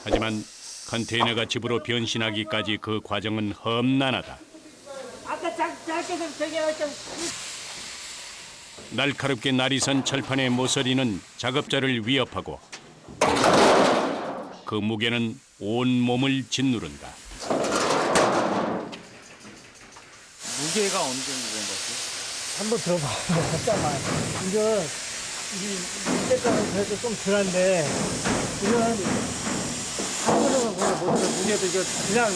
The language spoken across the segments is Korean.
하지만 컨테이너가 집으로 변신하기까지 그 과정은 험난하다. 아까 짧게 좀 저기 좀 날카롭게 날이 선 철판의 모서리는 작업자를 위협하고 그 무게는 온 몸을 짓누른다. 무게가 어느 정도 된 거지? 한번 들어봐. 잠깐만. 이거 이때까지는 그래도 좀 덜한데 이건 한 번은 못 들어. 무게도 이거 그냥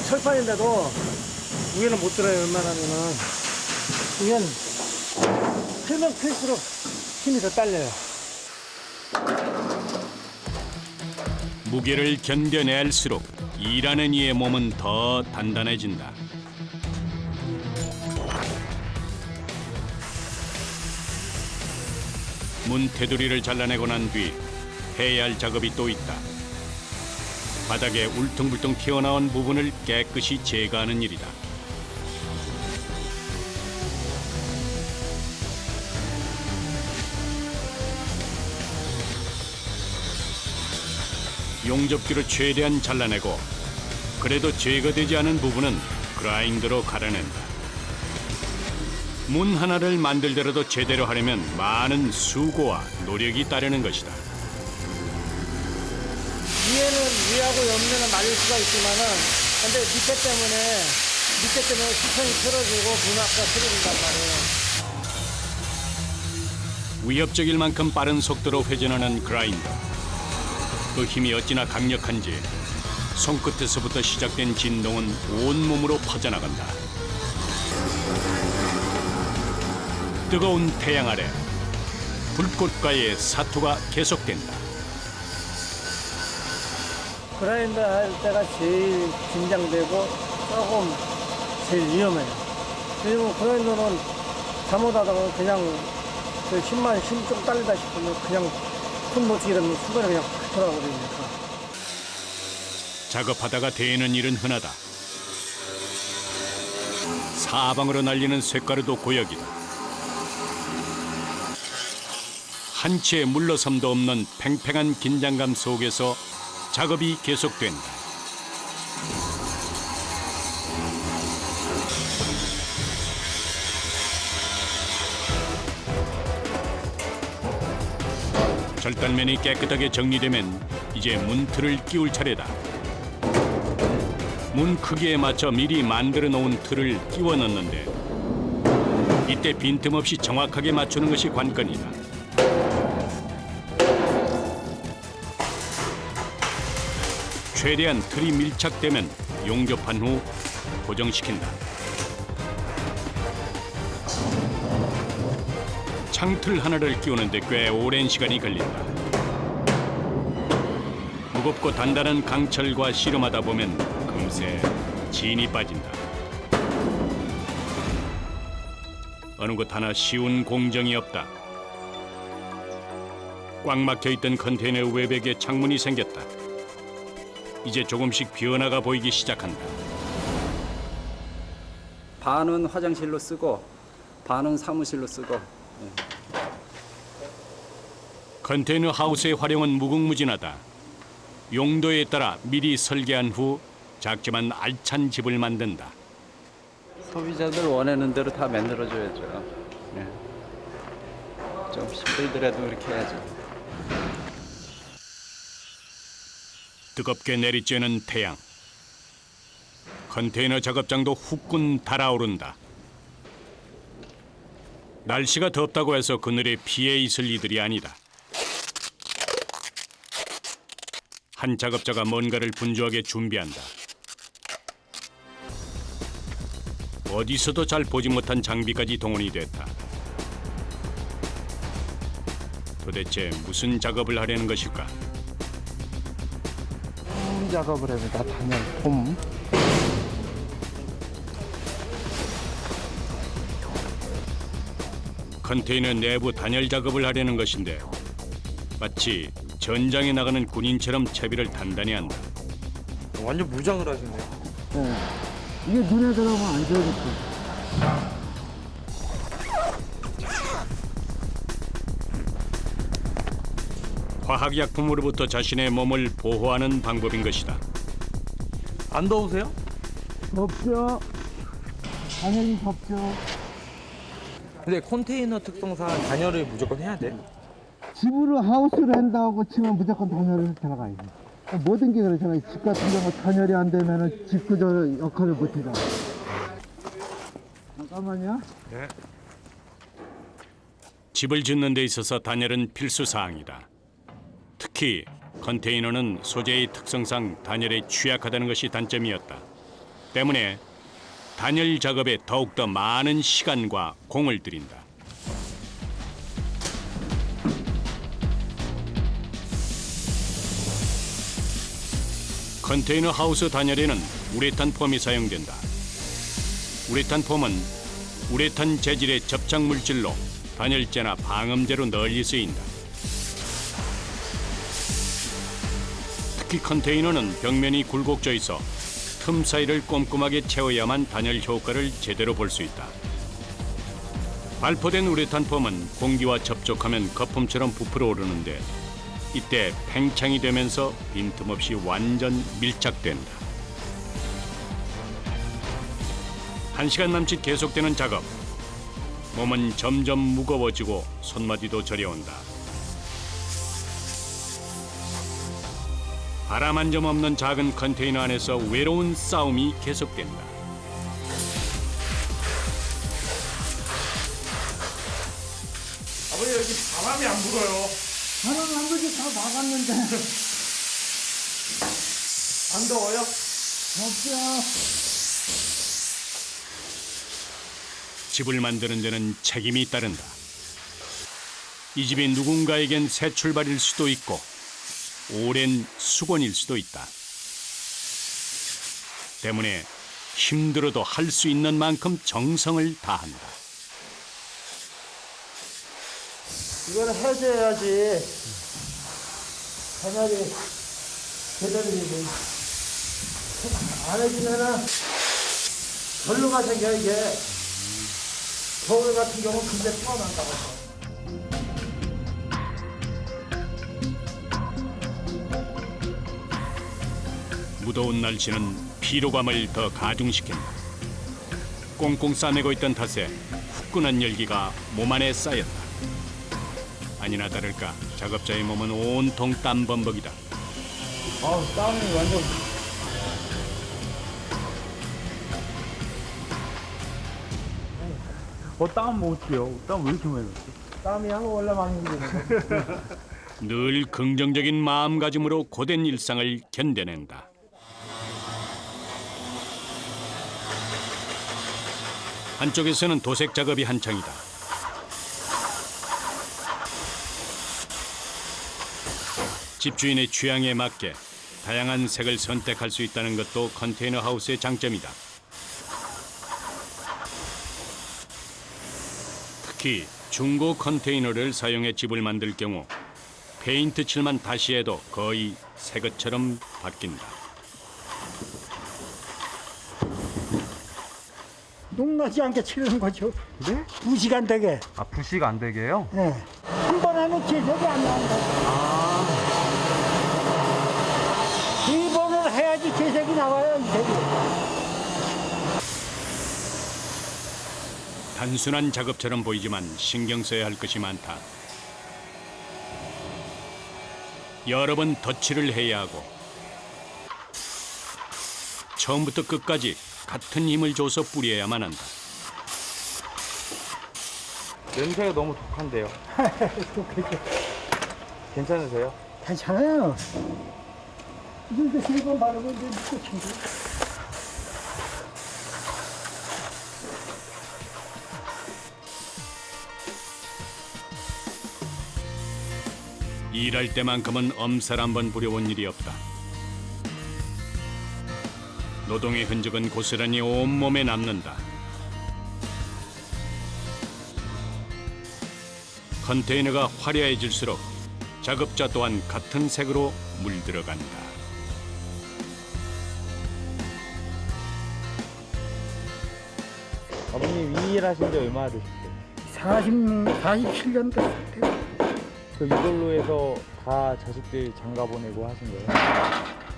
철판인데도 무게는 못 들어요. 웬만하면은 이건 클면 클수록 힘이 더 딸려요. 무게를 견뎌낼수록 일하는 이의 몸은 더 단단해진다. 문 테두리를 잘라내고 난 뒤 해야 할 작업이 또 있다. 바닥에 울퉁불퉁 튀어나온 부분을 깨끗이 제거하는 일이다. 용접기로 최대한 잘라내고 그래도 제거되지 않은 부분은 그라인더로 갈아낸다. 문 하나를 만들더라도 제대로 하려면 많은 수고와 노력이 따르는 것이다. 위에는 위하고 옆면은 말릴 수가 있지만은 근데 밑에 때문에 수평이 틀어지고 문화가 틀어진단 말이에요. 위협적일 만큼 빠른 속도로 회전하는 그라인더. 그 힘이 어찌나 강력한지 손끝에서부터 시작된 진동은 온몸으로 퍼져나간다. 뜨거운 태양 아래 불꽃과의 사투가 계속된다. 그라인더 할 때가 제일 긴장되고 조금 제일 위험해요. 그리고 그라인더는 잘못하다가 그냥 그 힘 좀 딸리다 싶으면 그냥 손 놓치게 되면 순간에 그냥 돌아버리니까. 작업하다가 데이는 일은 흔하다. 사방으로 날리는 쇳가루도 고역이다. 한 치의 물러섬도 없는 팽팽한 긴장감 속에서 작업이 계속된다. 절단면이 깨끗하게 정리되면 이제 문틀을 끼울 차례다. 문 크기에 맞춰 미리 만들어 놓은 틀을 끼워 넣는데 이때 빈틈없이 정확하게 맞추는 것이 관건이다. 최대한 틀이 밀착되면 용접한 후 고정시킨다. 창틀 하나를 끼우는데 꽤 오랜 시간이 걸린다. 무겁고 단단한 강철과 씨름하다 보면 금세 진이 빠진다. 어느 것 하나 쉬운 공정이 없다. 꽉 막혀있던 컨테이너 외벽에 창문이 생겼다. 이제 조금씩 변화가 보이기 시작한다. 반은 화장실로 쓰고 반은 사무실로 쓰고. 컨테이너 하우스의 활용은 무궁무진하다. 용도에 따라 미리 설계한 후 작지만 알찬 집을 만든다. 소비자들 원하는 대로 다 만들어줘야죠. 네. 좀 힘들더라도 그렇게 해야죠. 뜨겁게 내리쬐는 태양. 컨테이너 작업장도 후끈 달아오른다. 날씨가 덥다고 해서 그늘에 피해 있을 이들이 아니다. 한 작업자가 뭔가를 분주하게 준비한다. 어디서도 잘 보지 못한 장비까지 동원이 됐다. 도대체 무슨 작업을 하려는 것일까? 작업을 합니다. 단열 폼. 컨테이너 내부 단열 작업을 하려는 것인데 마치 전장에 나가는 군인처럼 채비를 단단히 한다. 완전 무장을 하시네요. 이게 눈에 들어가면 안 좋으니까. 화학약품으로부터 자신의 몸을 보호하는 방법인 것이다. 안 더우세요? 덥죠. 당연히 덥죠. 근데 컨테이너 특성상 단열을 무조건 해야 돼? 집으로 하우스를 한다고 치면 무조건 단열을 들어가야 돼. 모든 게 그렇잖아요. 집 같은 경우 단열이 안 되면 집 구조 역할을 못 해요. 잠깐만요. 네. 집을 짓는 데 있어서 단열은 필수 사항이다. 특히 컨테이너는 소재의 특성상 단열에 취약하다는 것이 단점이었다. 때문에 단열 작업에 더욱더 많은 시간과 공을 들인다. 컨테이너 하우스 단열에는 우레탄 폼이 사용된다. 우레탄 폼은 우레탄 재질의 접착 물질로 단열재나 방음제로 널리 쓰인다. 특히 컨테이너는 벽면이 굴곡져 있어 틈 사이를 꼼꼼하게 채워야만 단열 효과를 제대로 볼 수 있다. 발포된 우레탄 폼은 공기와 접촉하면 거품처럼 부풀어 오르는데 이때 팽창이 되면서 빈틈없이 완전 밀착된다. 1시간 남짓 계속되는 작업. 몸은 점점 무거워지고 손마디도 저려온다. 바람 한 점 없는 작은 컨테이너 안에서 외로운 싸움이 계속된다. 아버지 여기 바람이 안 불어요. 바람 한 번씩 다 막았는데. 안 더워요? 덥죠. 집을 만드는 데는 책임이 따른다. 이 집이 누군가에겐 새 출발일 수도 있고 오랜 수건일 수도 있다. 때문에 힘들어도 할 수 있는 만큼 정성을 다한다. 이걸 해줘야지 단열이 제대로 되지. 안 해주면은 결로가 생겨 이게. 겨울 같은 경우는 금세 튀어난다고. 무더운 날씨는 피로감을 더 가중시킨다. 꽁꽁 싸매고 있던 탓에 후끈한 열기가 몸 안에 쌓였다. 아니나 다를까 작업자의 몸은 온통 땀범벅이다. 땀이 완전. 땀 어때요? 땀 왜 이렇게 많이 났어? 땀이 하고 원래 많이 힘들어. 늘 긍정적인 마음가짐으로 고된 일상을 견뎌낸다. 한쪽에서는 도색 작업이 한창이다. 집주인의 취향에 맞게 다양한 색을 선택할 수 있다는 것도 컨테이너 하우스의 장점이다. 특히 중고 컨테이너를 사용해 집을 만들 경우 페인트 칠만 다시 해도 거의 새 것처럼 바뀐다. 녹나지 않게 치는 거죠. 그래? 부시간 되게. 아 부시가 안 되게요? 네. 한 번 하면 재색이 안 나온다. 두 번을 해야지 재색이 나와요, 이 색이. 단순한 작업처럼 보이지만 신경 써야 할 것이 많다. 여러 번 덧칠을 해야 하고 처음부터 끝까지 같은 힘을 줘서 뿌려야만 한다. 냄새가 너무 독한데요. 괜찮으세요? 괜찮아요. 이렇게 세 번 바르고 이제 끝인데. 일할 때만큼은 엄살 한번 부려본 일이 없다. 노동의 흔적은 고스란히 온몸에 남는다. 컨테이너가 화려해질수록 작업자 또한 같은 색으로 물들어간다. 아버님 이 일 하신 지 얼마나 되셨어요? 47년 됐어요. 그럼 이걸로 해서 다 자식들 장가 보내고 하신 거예요?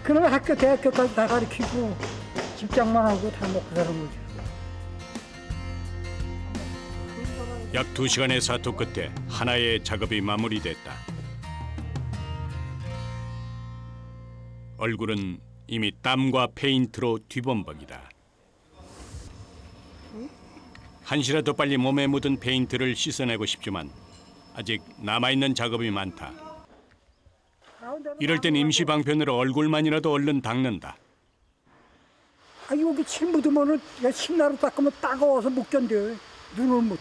그러면 학교 대학교까지 다 가르치고 직장만 하고 다 먹고 사는 거지. 약 2시간의 사투 끝에 하나의 작업이 마무리됐다. 얼굴은 이미 땀과 페인트로 뒤범벅이다. 한시라도 빨리 몸에 묻은 페인트를 씻어내고 싶지만 아직 남아있는 작업이 많다. 이럴 땐 임시 방편으로 얼굴만이라도 얼른 닦는다. 아, 여기 침 묻으면은 신나로 닦으면 따가워서 못 견뎌요. 눈을 못.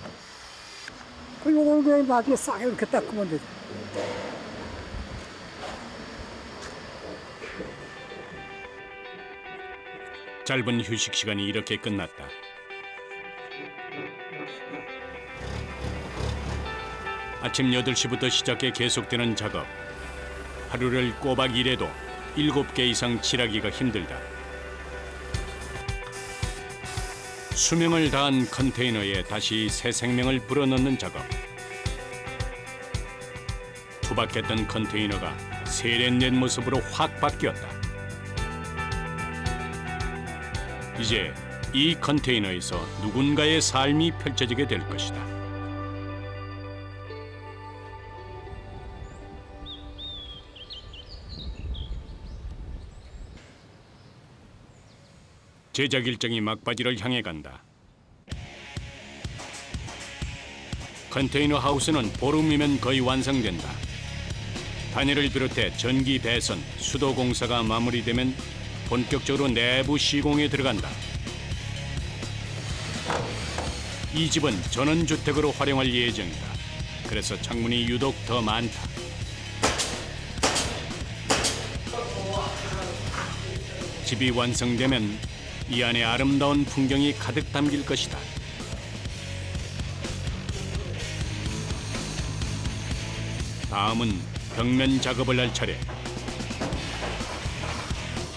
그 요거는 그냥 나중에 싹 이렇게 닦으면 되죠. 짧은 휴식 시간이 이렇게 끝났다. 아침 8시부터 시작해 계속되는 작업. 하루를 꼬박 일해도 7개 이상 칠하기가 힘들다. 수명을 다한 컨테이너에 다시 새 생명을 불어넣는 작업. 투박했던 컨테이너가 세련된 모습으로 확 바뀌었다. 이제 이 컨테이너에서 누군가의 삶이 펼쳐지게 될 것이다. 제작 일정이 막바지를 향해 간다. 컨테이너 하우스는 보름이면 거의 완성된다. 단열을 비롯해 전기 배선, 수도 공사가 마무리되면 본격적으로 내부 시공에 들어간다. 이 집은 전원주택으로 활용할 예정이다. 그래서 창문이 유독 더 많다. 집이 완성되면 이 안에 아름다운 풍경이 가득 담길 것이다. 다음은 벽면 작업을 할 차례.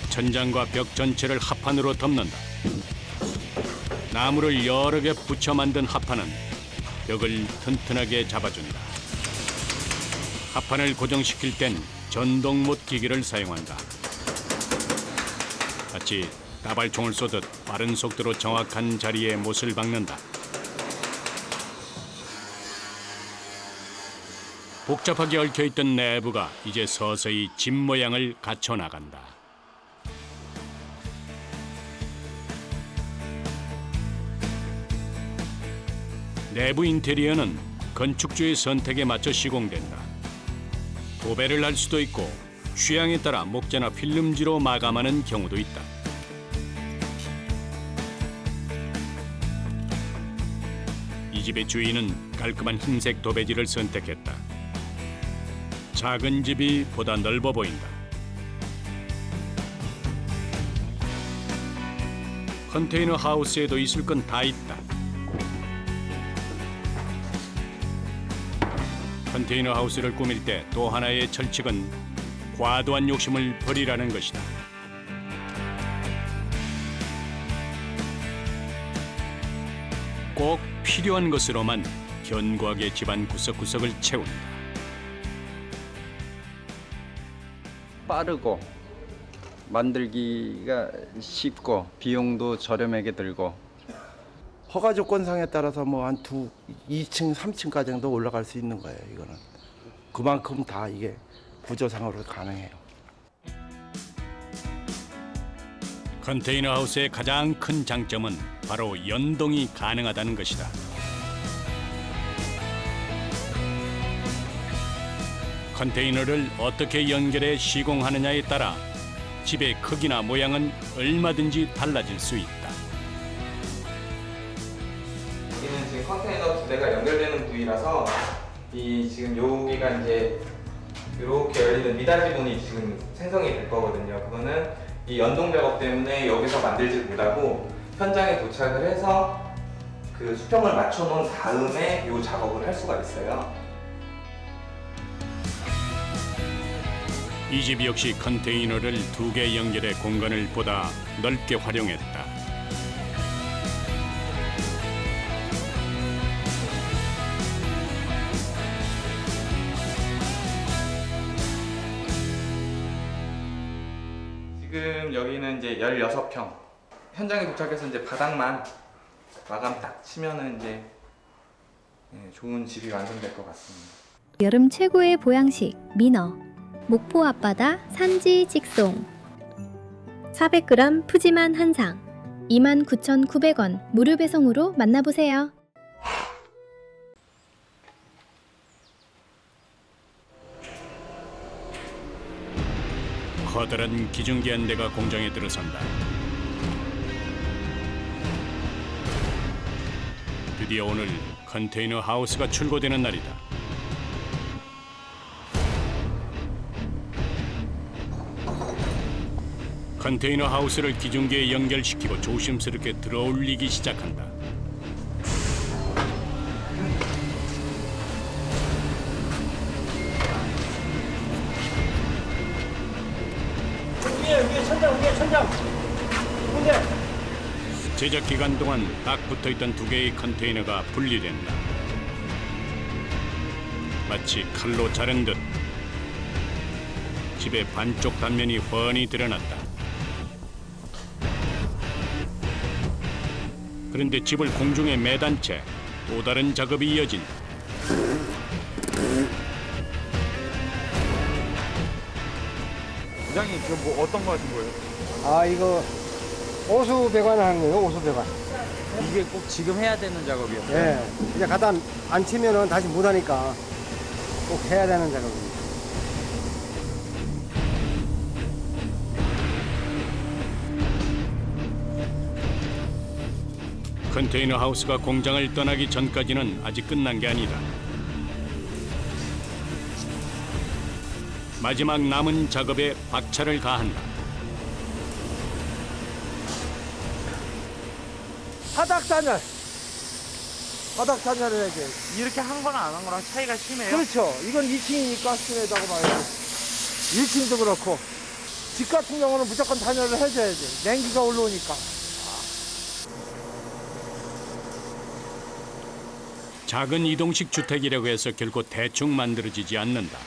천장과 벽 전체를 합판으로 덮는다. 나무를 여러 개 붙여 만든 합판은 벽을 튼튼하게 잡아준다. 합판을 고정시킬 땐 전동못 기계를 사용한다. 마치 따발총을 쏘듯 빠른 속도로 정확한 자리에 못을 박는다. 복잡하게 얽혀있던 내부가 이제 서서히 집 모양을 갖춰 나간다. 내부 인테리어는 건축주의 선택에 맞춰 시공된다. 도배를 할 수도 있고 취향에 따라 목재나 필름지로 마감하는 경우도 있다. 이 집의 주인은 깔끔한 흰색 도배지를 선택했다. 작은 집이 보다 넓어 보인다. 컨테이너 하우스에도 있을 건 다 있다. 컨테이너 하우스를 꾸밀 때 또 하나의 철칙은 과도한 욕심을 버리라는 것이다. 꼭 필요한 것으로만 견고하게 집안 구석구석을 채운다. 빠르고 만들기가 쉽고 비용도 저렴하게 들고 허가 조건상에 따라서 뭐 한 2층, 3층까지도 올라갈 수 있는 거예요. 이거는 그만큼 다 이게 구조상으로 가능해요. 컨테이너 하우스의 가장 큰 장점은 바로 연동이 가능하다는 것이다. 컨테이너를 어떻게 연결해 시공하느냐에 따라 집의 크기나 모양은 얼마든지 달라질 수 있다. 여기는 지금 컨테이너 두 대가 연결되는 부위라서 이 지금 여기가 이제 이렇게 열리는 미닫이 문이 지금 생성이 될 거거든요. 그거는 이 연동 작업 때문에 여기서 만들지 못하고 현장에 도착을 해서 그 수평을 맞춰 놓은 다음에 이 작업을 할 수가 있어요. 이 집 역시 컨테이너를 2개 연결해 공간을 보다 넓게 활용했다. 지금 여기는 이제 16평. 현장에 도착해서 이제 바닥만 마감 딱 치면은 이제 좋은 집이 완성될 것 같습니다. 여름 최고의 보양식 민어. 목포 앞바다 산지 직송. 400g 푸짐한 한상. 29,900원 무료 배송으로 만나보세요. 커다란 기중기 한 대가 공장에 들어선다. 드디어 오늘 컨테이너 하우스가 출고되는 날이다. 컨테이너 하우스를 기중기에 연결시키고 조심스럽게 들어올리기 시작한다. 위에 천장. 근데 제작 기간 동안 딱 붙어있던 두 개의 컨테이너가 분리된다. 마치 칼로 자른 듯 집의 반쪽 단면이 훤히 드러났다. 그런데 집을 공중에 매단 채 또 다른 작업이 이어진다. 부장님 지금 뭐 어떤 거 하신 거예요? 아 이거 오수 배관을 하는 거예요. 오수 배관. 이게 꼭 지금 해야 되는 작업이었어요? 예. 이제 갖다 안 치면은 다시 못 하니까 꼭 해야 되는 작업입니다. 컨테이너 하우스가 공장을 떠나기 전까지는 아직 끝난 게 아니다. 마지막 남은 작업에 박차를 가한다. 바닥 단열을 해야 돼. 이렇게 한 거랑 안 한 거랑 차이가 심해요? 그렇죠. 이건 2층이니까 심하다고 봐야지. 1층도 그렇고. 집 같은 경우는 무조건 단열을 해줘야지. 냉기가 올라오니까. 작은 이동식 주택이라고 해서 결코 대충 만들어지지 않는다.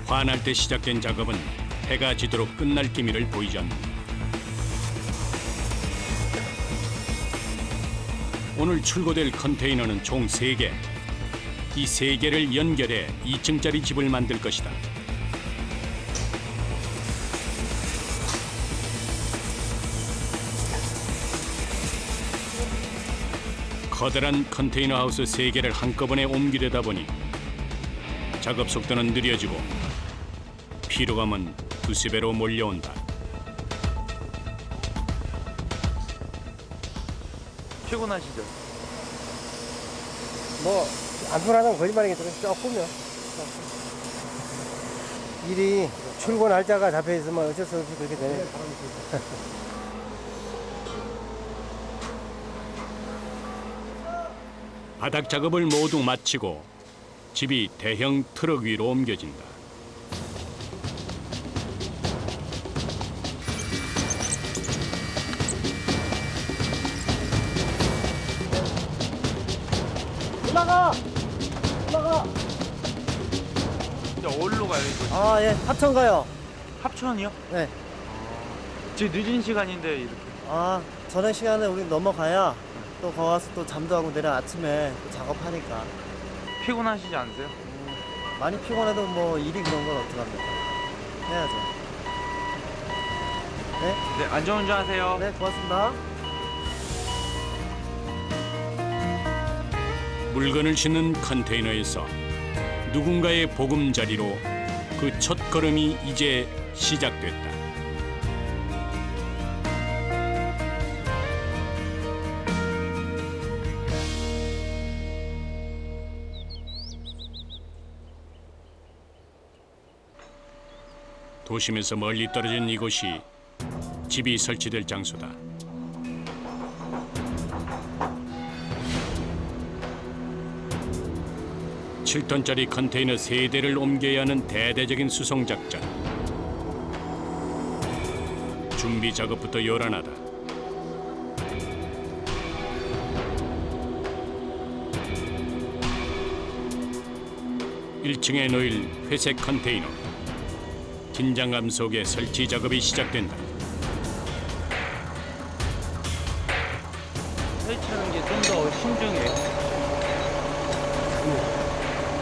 환할 때 시작된 작업은 해가 지도록 끝날 기미를 보이지 않는다. 오늘 출고될 컨테이너는 총 3개. 이 3개를 연결해 2층짜리 집을 만들 것이다. 커다란 컨테이너 하우스 3개를 한꺼번에 옮기려다 보니 작업 속도는 느려지고 피로감은 두세 배로 몰려온다. 피곤하시죠? 뭐, 안 편하다면 거짓말이겠지만 조금요. 일이 출근 날짜가 잡혀 있으면 어쩔 수 없이 그렇게 되네. 바닥 작업을 모두 마치고 집이 대형 트럭 위로 옮겨진다. 올라가! 이제 어디로 가요 이거? 아, 예, 합천 가요. 합천이요? 네. 지금 늦은 시간인데 이렇게. 아, 저녁 시간에 우리 넘어가야 또 거기 가서 또 잠도 하고 내일 아침에 또 작업하니까. 피곤하시지 않으세요? 많이 피곤해도 뭐 일이 그런 건 어떡합니까? 해야죠. 네? 네, 안전운전 하세요. 네, 고맙습니다. 물건을 싣는 컨테이너에서 누군가의 보금자리로 그 첫 걸음이 이제 시작됐다. 도심에서 멀리 떨어진 이곳이 집이 설치될 장소다. (7톤짜리) 컨테이너 3대를 옮겨야 하는 대대적인 수송 작전. 준비 작업부터 요란하다. (1층에) 놓일 회색 컨테이너. 긴장감 속에 설치 작업이 시작된다. 설치하는 게 좀 더 신중해.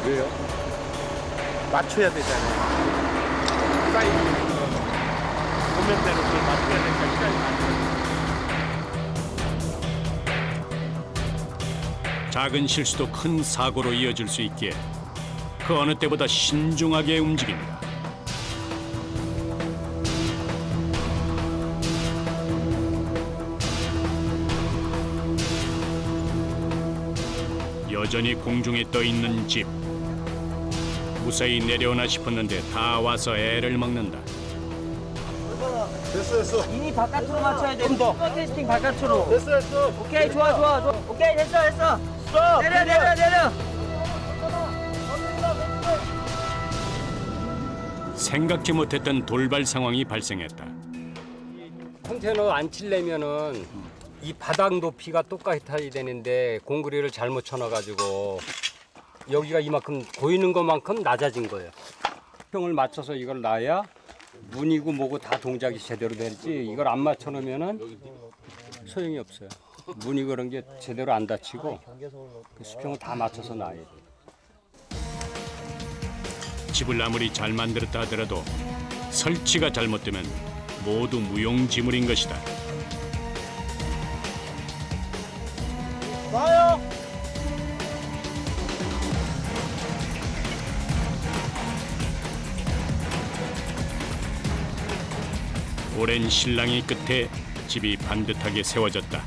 왜요? 맞춰야 되잖아요. 사이즈 도면대로 그걸 맞춰야 되니까 시간이 많이 걸려요. 작은 실수도 큰 사고로 이어질 수 있기에 그 어느 때보다 신중하게 움직입니다. 여전히 공중에 떠 있는 집. 무사히 내려오나 싶었는데 다 와서 애를 먹는다. 이니 바깥으로 맞춰야 돼. 테스팅 바깥으로. 됐어. 오케이, 좋아. 오케이, 됐어. 내려. 생각지 못했던 돌발 상황이 발생했다. 컨테이너 안 치려면은 이 바닥 높이가 똑같아야 되는데 공구리를 잘못 쳐놔가지고 여기가 이만큼 보이는 것만큼 낮아진 거예요. 평을 맞춰서 이걸 놔야 문이고 뭐고 다 동작이 제대로 되지 이걸 안 맞춰놓으면은 소용이 없어요. 문이 그런 게 제대로 안 닫히고 그 수평을 다 맞춰서 놔야 돼요. 집을 아무리 잘 만들었다 하더라도 설치가 잘못되면 모두 무용지물인 것이다. 오랜 실랑이 끝에 집이 반듯하게 세워졌다.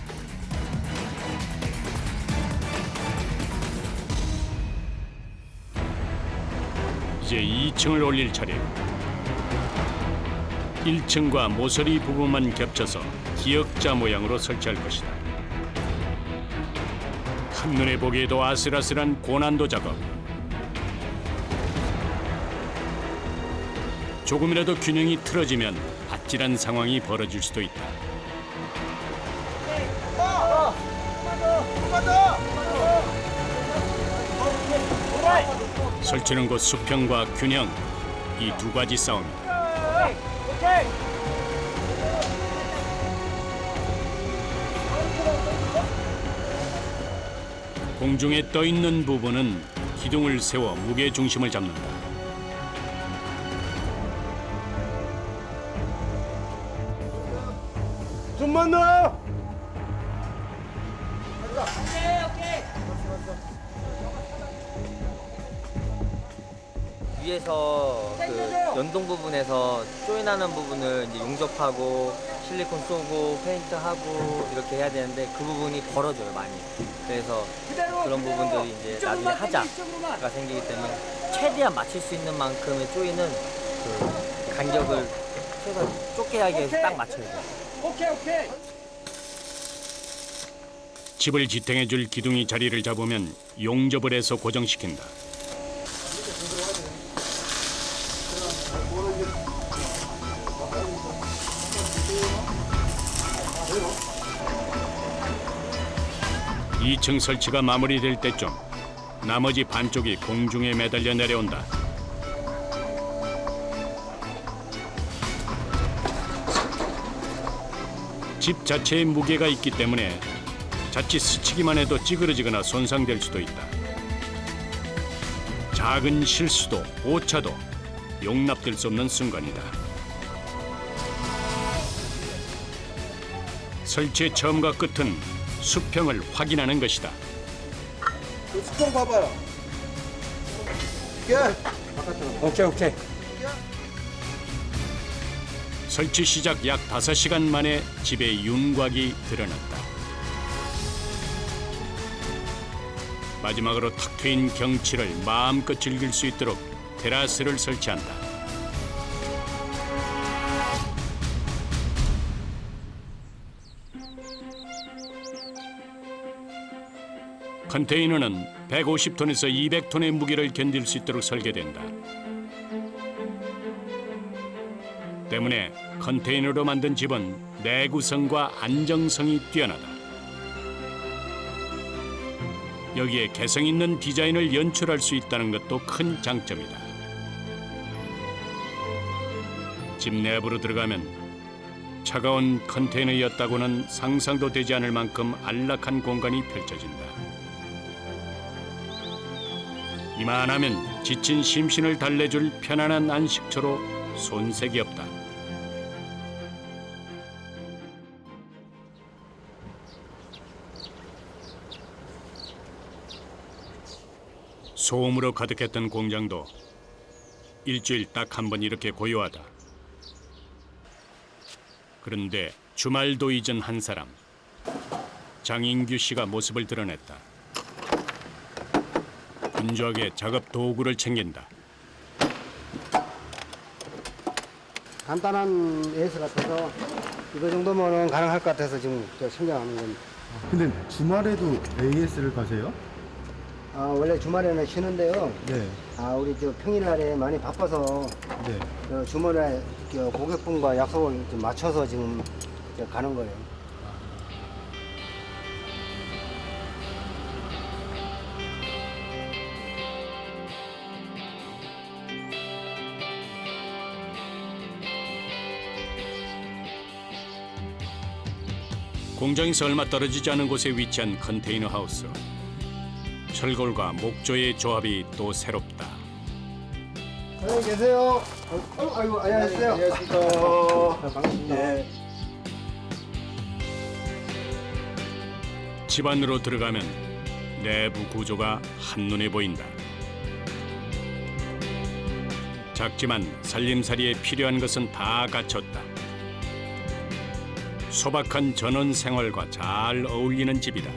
이제 2층을 올릴 차례. 1층과 모서리 부분만 겹쳐서 기역자 모양으로 설치할 것이다. 한눈에 보기에도 아슬아슬한 고난도 작업. 조금이라도 균형이 틀어지면 아찔한 상황이 벌어질 수도 있다. 설치는 곧 수평과 균형, 이 두 가지 싸움이다. 공중에 떠 있는 부분은 기둥을 세워 무게 중심을 잡는다. 좀만 더! 위에서 그 연동 부분에서 조인하는 부분을 이제 용접하고 실리콘 쏘고 페인트하고 이렇게 해야 되는데 그 부분이 벌어져요 많이. 그래서 그런 부분들이 이제 나중에 하자가 생기기 때문에 최대한 맞출 수 있는 만큼의 조이는 그 간격을 최소한 좁게 하기 위해서 딱 맞춰야 돼요. 집을 지탱해줄 기둥이 자리를 잡으면 용접을 해서 고정시킨다. (2층) 설치가 마무리될 때쯤 나머지 반쪽이 공중에 매달려 내려온다. 집 자체에 무게가 있기 때문에 자칫 스치기만 해도 찌그러지거나 손상될 수도 있다. 작은 실수도 오차도 용납될 수 없는 순간이다. 설치의 처음과 끝은 수평을 확인하는 것이다. 수평 봐봐요. 오케이. 설치 시작 약 5시간 만에 집의 윤곽이 드러났다. 마지막으로 탁 트인 경치를 마음껏 즐길 수 있도록 테라스를 설치한다. 컨테이너는 150톤에서 200톤의 무게를 견딜 수 있도록 설계된다. 때문에 컨테이너로 만든 집은 내구성과 안정성이 뛰어나다. 여기에 개성 있는 디자인을 연출할 수 있다는 것도 큰 장점이다. 집 내부로 들어가면 차가운 컨테이너였다고는 상상도 되지 않을 만큼 안락한 공간이 펼쳐진다. 이만하면 지친 심신을 달래줄 편안한 안식처로 손색이 없다. 소음으로 가득했던 공장도 일주일 딱 한 번 이렇게 고요하다. 그런데 주말도 잊은 한 사람, 장인규 씨가 모습을 드러냈다. 분주하게 작업 도구를 챙긴다. 간단한 에이스 같아서 이거 정도면 가능할 것 같아서 지금 생각하는 겁니다. 근데 주말에도 AS를 가세요? 원래 주말에는 쉬는데요. 네. 우리 평일날에 많이 바빠서 네. 주말에 고객분과 약속을 좀 맞춰서 지금 가는 거예요. 공장에서 얼마 떨어지지 않은 곳에 위치한 컨테이너 하우스. 철골과 목조의 조합이 또 새롭다. 사장님 계세요. 아이고 안녕하세요. 안녕하십니까. 반갑습니다. 집 안으로 들어가면 내부 구조가 한눈에 보인다. 작지만 살림살이에 필요한 것은 다 갖췄다. 소박한 전원 생활과 잘 어울리는 집이다.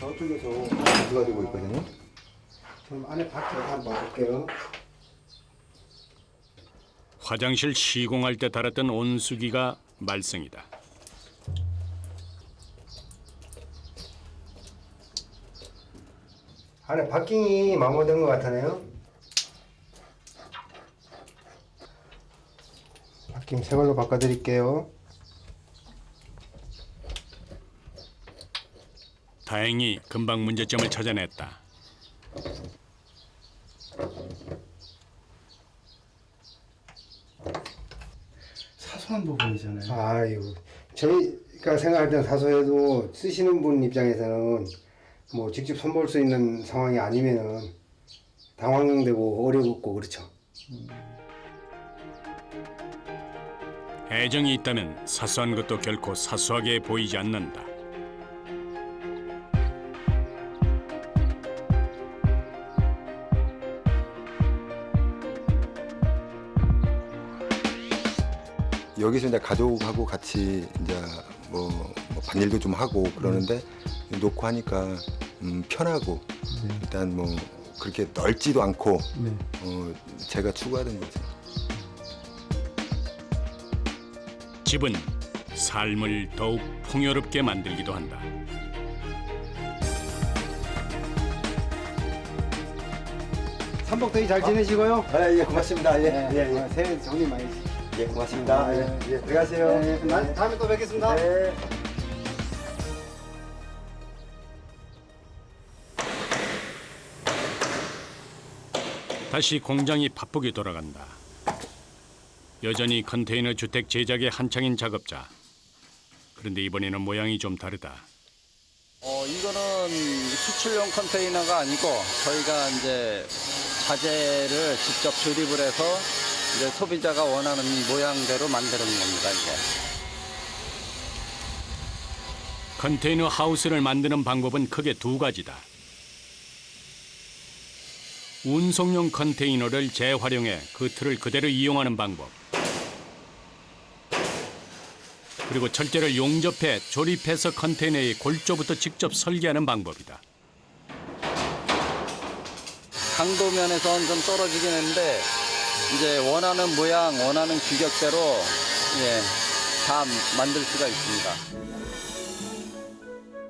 저쪽에서 누가 되고 있거든요. 좀 안에 밖에 한번 봐볼게요. 화장실 시공할 때 달았던 온수기가 말썽이다. 안에 바킹이 마모된 것 같으네요. 바킹 새 걸로 바꿔드릴게요. 다행히 금방 문제점을 찾아냈다. 사소한 부분이잖아요. 아이고, 저희가 생각할 땐 사소해도 쓰시는 분 입장에서는 뭐 직접 손볼 수 있는 상황이 아니면은 당황되고 어렵고 그렇죠. 애정이 있다면 사소한 것도 결코 사소하게 보이지 않는다. 여기서 이제 가족하고 같이 이제 뭐 반일도 좀 하고 그러는데 놓고 하니까 편하고 일단 뭐 그렇게 넓지도 않고 제가 추구하는 거죠. 집은 삶을 더욱 풍요롭게 만들기도 한다. 삼복더위 잘 지내시고요. 예, 고맙습니다. 새해 정리 많이 해주시고. 예, 고맙습니다. 들어가세요. 다음에 또 뵙겠습니다. 네. 다시 공장이 바쁘게 돌아간다. 여전히 컨테이너 주택 제작에 한창인 작업자. 그런데 이번에는 모양이 좀 다르다. 이거는 수출용 컨테이너가 아니고 저희가 이제 자재를 직접 조립을 해서 이제 소비자가 원하는 모양대로 만드는 겁니다. 이게. 컨테이너 하우스를 만드는 방법은 크게 두 가지다. 운송용 컨테이너를 재활용해 그 틀을 그대로 이용하는 방법. 그리고 철제를 용접해 조립해서 컨테이너의 골조부터 직접 설계하는 방법이다. 강도 면에서는 좀 떨어지긴 했는데 이제 원하는 모양, 원하는 규격대로 다 만들 수가 있습니다.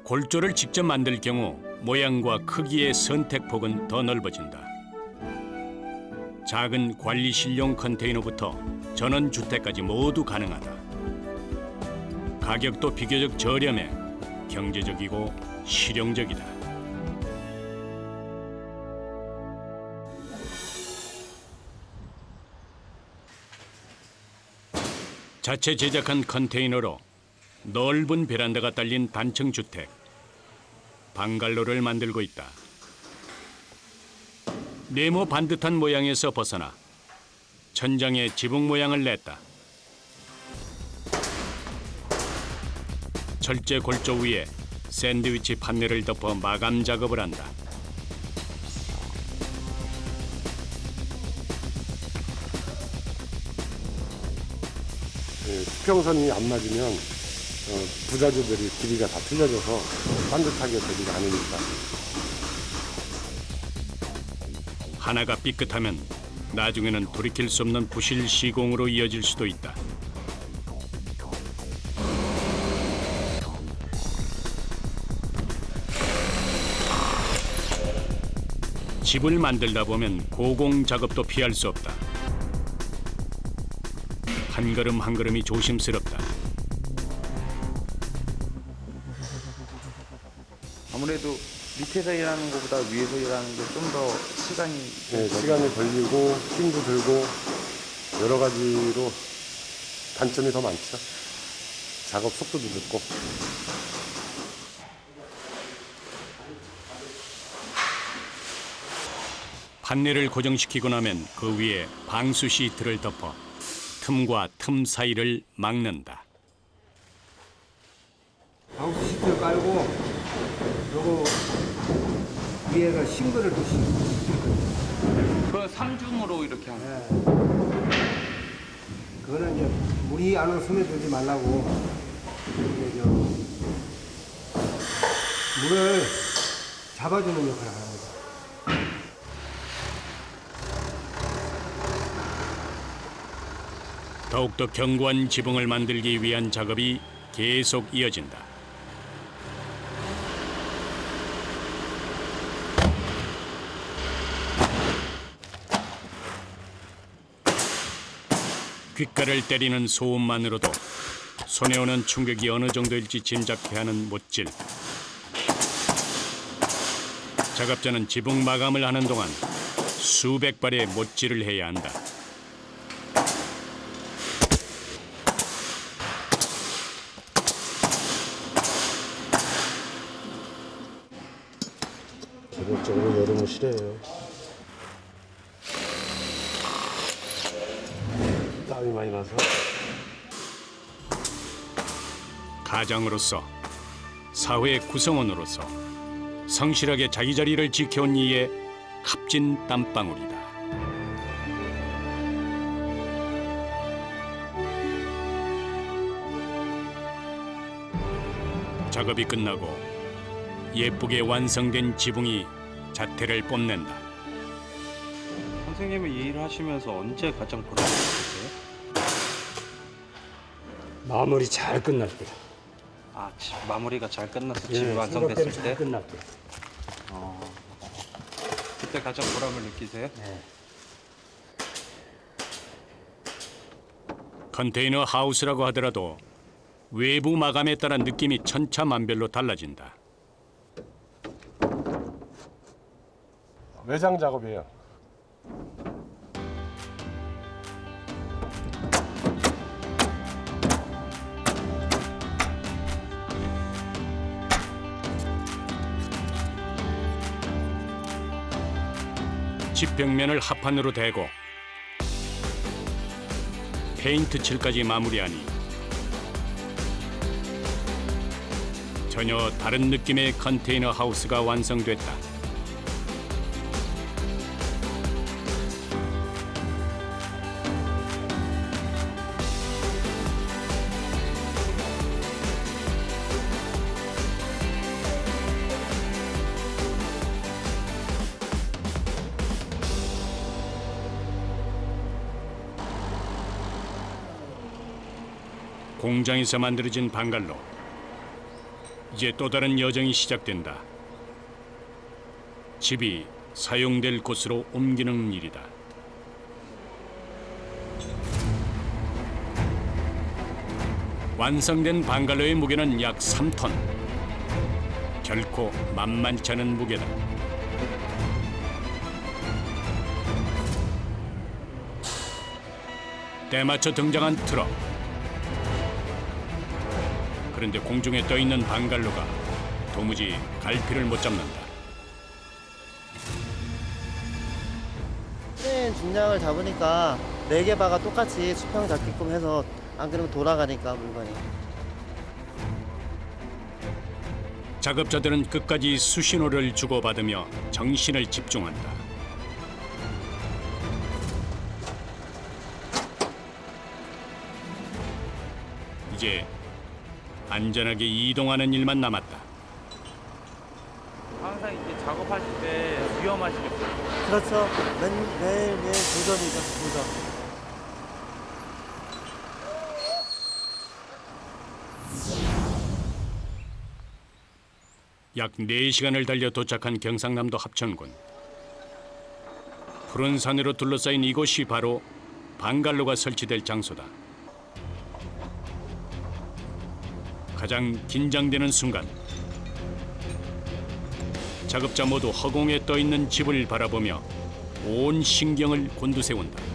골조를 직접 만들 경우 모양과 크기의 선택폭은 더 넓어진다. 작은 관리실용 컨테이너부터 전원주택까지 모두 가능하다. 가격도 비교적 저렴해 경제적이고 실용적이다. 자체 제작한 컨테이너로 넓은 베란다가 딸린 단층 주택, 방갈로를 만들고 있다. 네모 반듯한 모양에서 벗어나 천장에 지붕 모양을 냈다. 철제 골조 위에 샌드위치 판넬을 덮어 마감 작업을 한다. 수평선이 안 맞으면 부자재들이 길이가 다 틀려져서 반듯하게 되지가 않으니까. 하나가 삐끗하면 나중에는 돌이킬 수 없는 부실 시공으로 이어질 수도 있다. 집을 만들다 보면 고공 작업도 피할 수 없다. 한 걸음 한 걸음이 조심스럽다. 아무래도 밑에서 일하는 것보다 위에서 일하는 게 좀 더 시간이 네, 시간이 걸리고 힘도 들고 여러 가지로 단점이 더 많죠. 작업 속도도 늦고. 판넬을 고정시키고 나면 그 위에 방수 시트를 덮어 틈과 틈 사이를 막는다. 방수 시트 깔고 요거 위에가 싱글을 또 그건 3중으로 이렇게 하는 그거는 이제 물이 안으로 스며들지 말라고 이게 물을 잡아주는 역할을 하는 거죠. 더욱더 견고한 지붕을 만들기 위한 작업이 계속 이어진다. 귓가를 때리는 소음만으로도 손에 오는 충격이 어느 정도일지 짐작케 하는 못질. 작업자는 지붕 마감을 하는 동안 수백 발의 못질을 해야 한다. 전형적으로 여름은 싫어요. 땀이 많이 나서. 가장으로서, 사회 구성원으로서 성실하게 자기 자리를 지켜온 이의 값진 땀방울이다. 작업이 끝나고 예쁘게 완성된 지붕이 자태를 뽐낸다. 선생님은 이 일을 하시면서 언제 가장 보람을 느끼세요? 마무리 잘 끝날 때. 아, 마무리가 잘 끝나서 집이 완성됐을 때? 잘 끝날 때. 그때 가장 보람을 느끼세요? 네. 컨테이너 하우스라고 하더라도 외부 마감에 따라 느낌이 천차만별로 달라진다. 외장 작업이에요. 집벽면을 합판으로 대고 페인트 칠까지 마무리하니 전혀 다른 느낌의 컨테이너 하우스가 완성됐다. 공장에서 만들어진 방갈로. 이제 또 다른 여정이 시작된다. 집이 사용될 곳으로 옮기는 일이다. 완성된 방갈로의 무게는 약 3톤. 결코 만만치 않은 무게다. 때맞춰 등장한 트럭. 그런데 공중에 떠 있는 방갈로가 도무지 갈피를 못 잡는다. 크레인 중량을 잡으니까 4개 바가 똑같이 수평 잡게끔 해서 안 그러면 돌아가니까 물건이. 작업자들은 끝까지 수신호를 주고받으며 정신을 집중한다. 이제 안전하게 이동하는 일만 남았다. 항상 이렇게 작업하실 때 위험하시겠어요? 그렇죠. 매일 도전이죠, 도전. 약 4시간을 달려 도착한 경상남도 합천군. 푸른 산으로 둘러싸인 이곳이 바로 방갈로가 설치될 장소다. 가장 긴장되는 순간, 작업자 모두 허공에 떠 있는 집을 바라보며 온 신경을 곤두세운다.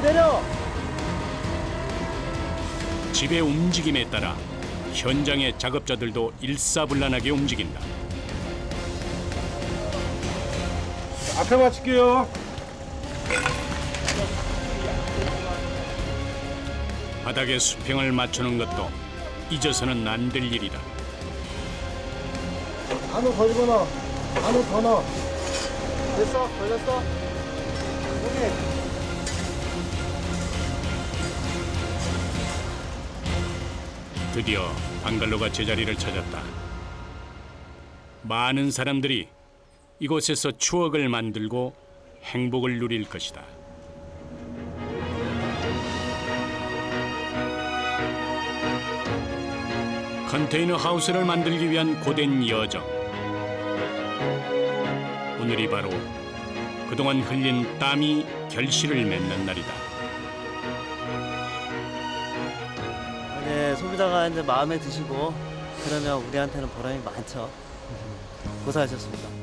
내려! 집의 움직임에 따라 현장의 작업자들도 일사불란하게 움직인다. 앞에 맞출게요. 바닥에 수평을 맞추는 것도 잊어서는 안 될 일이다. 안으로 더 집어넣어. 안으로 더 넣어. 됐어? 걸렸어? 오케이. 드디어 방갈로가 제자리를 찾았다. 많은 사람들이 이곳에서 추억을 만들고 행복을 누릴 것이다. 컨테이너 하우스를 만들기 위한 고된 여정. 오늘이 바로 그동안 흘린 땀이 결실을 맺는 날이다. 네, 소비자가 이제 마음에 드시고 그러면 우리한테는 보람이 많죠. 고생하셨습니다.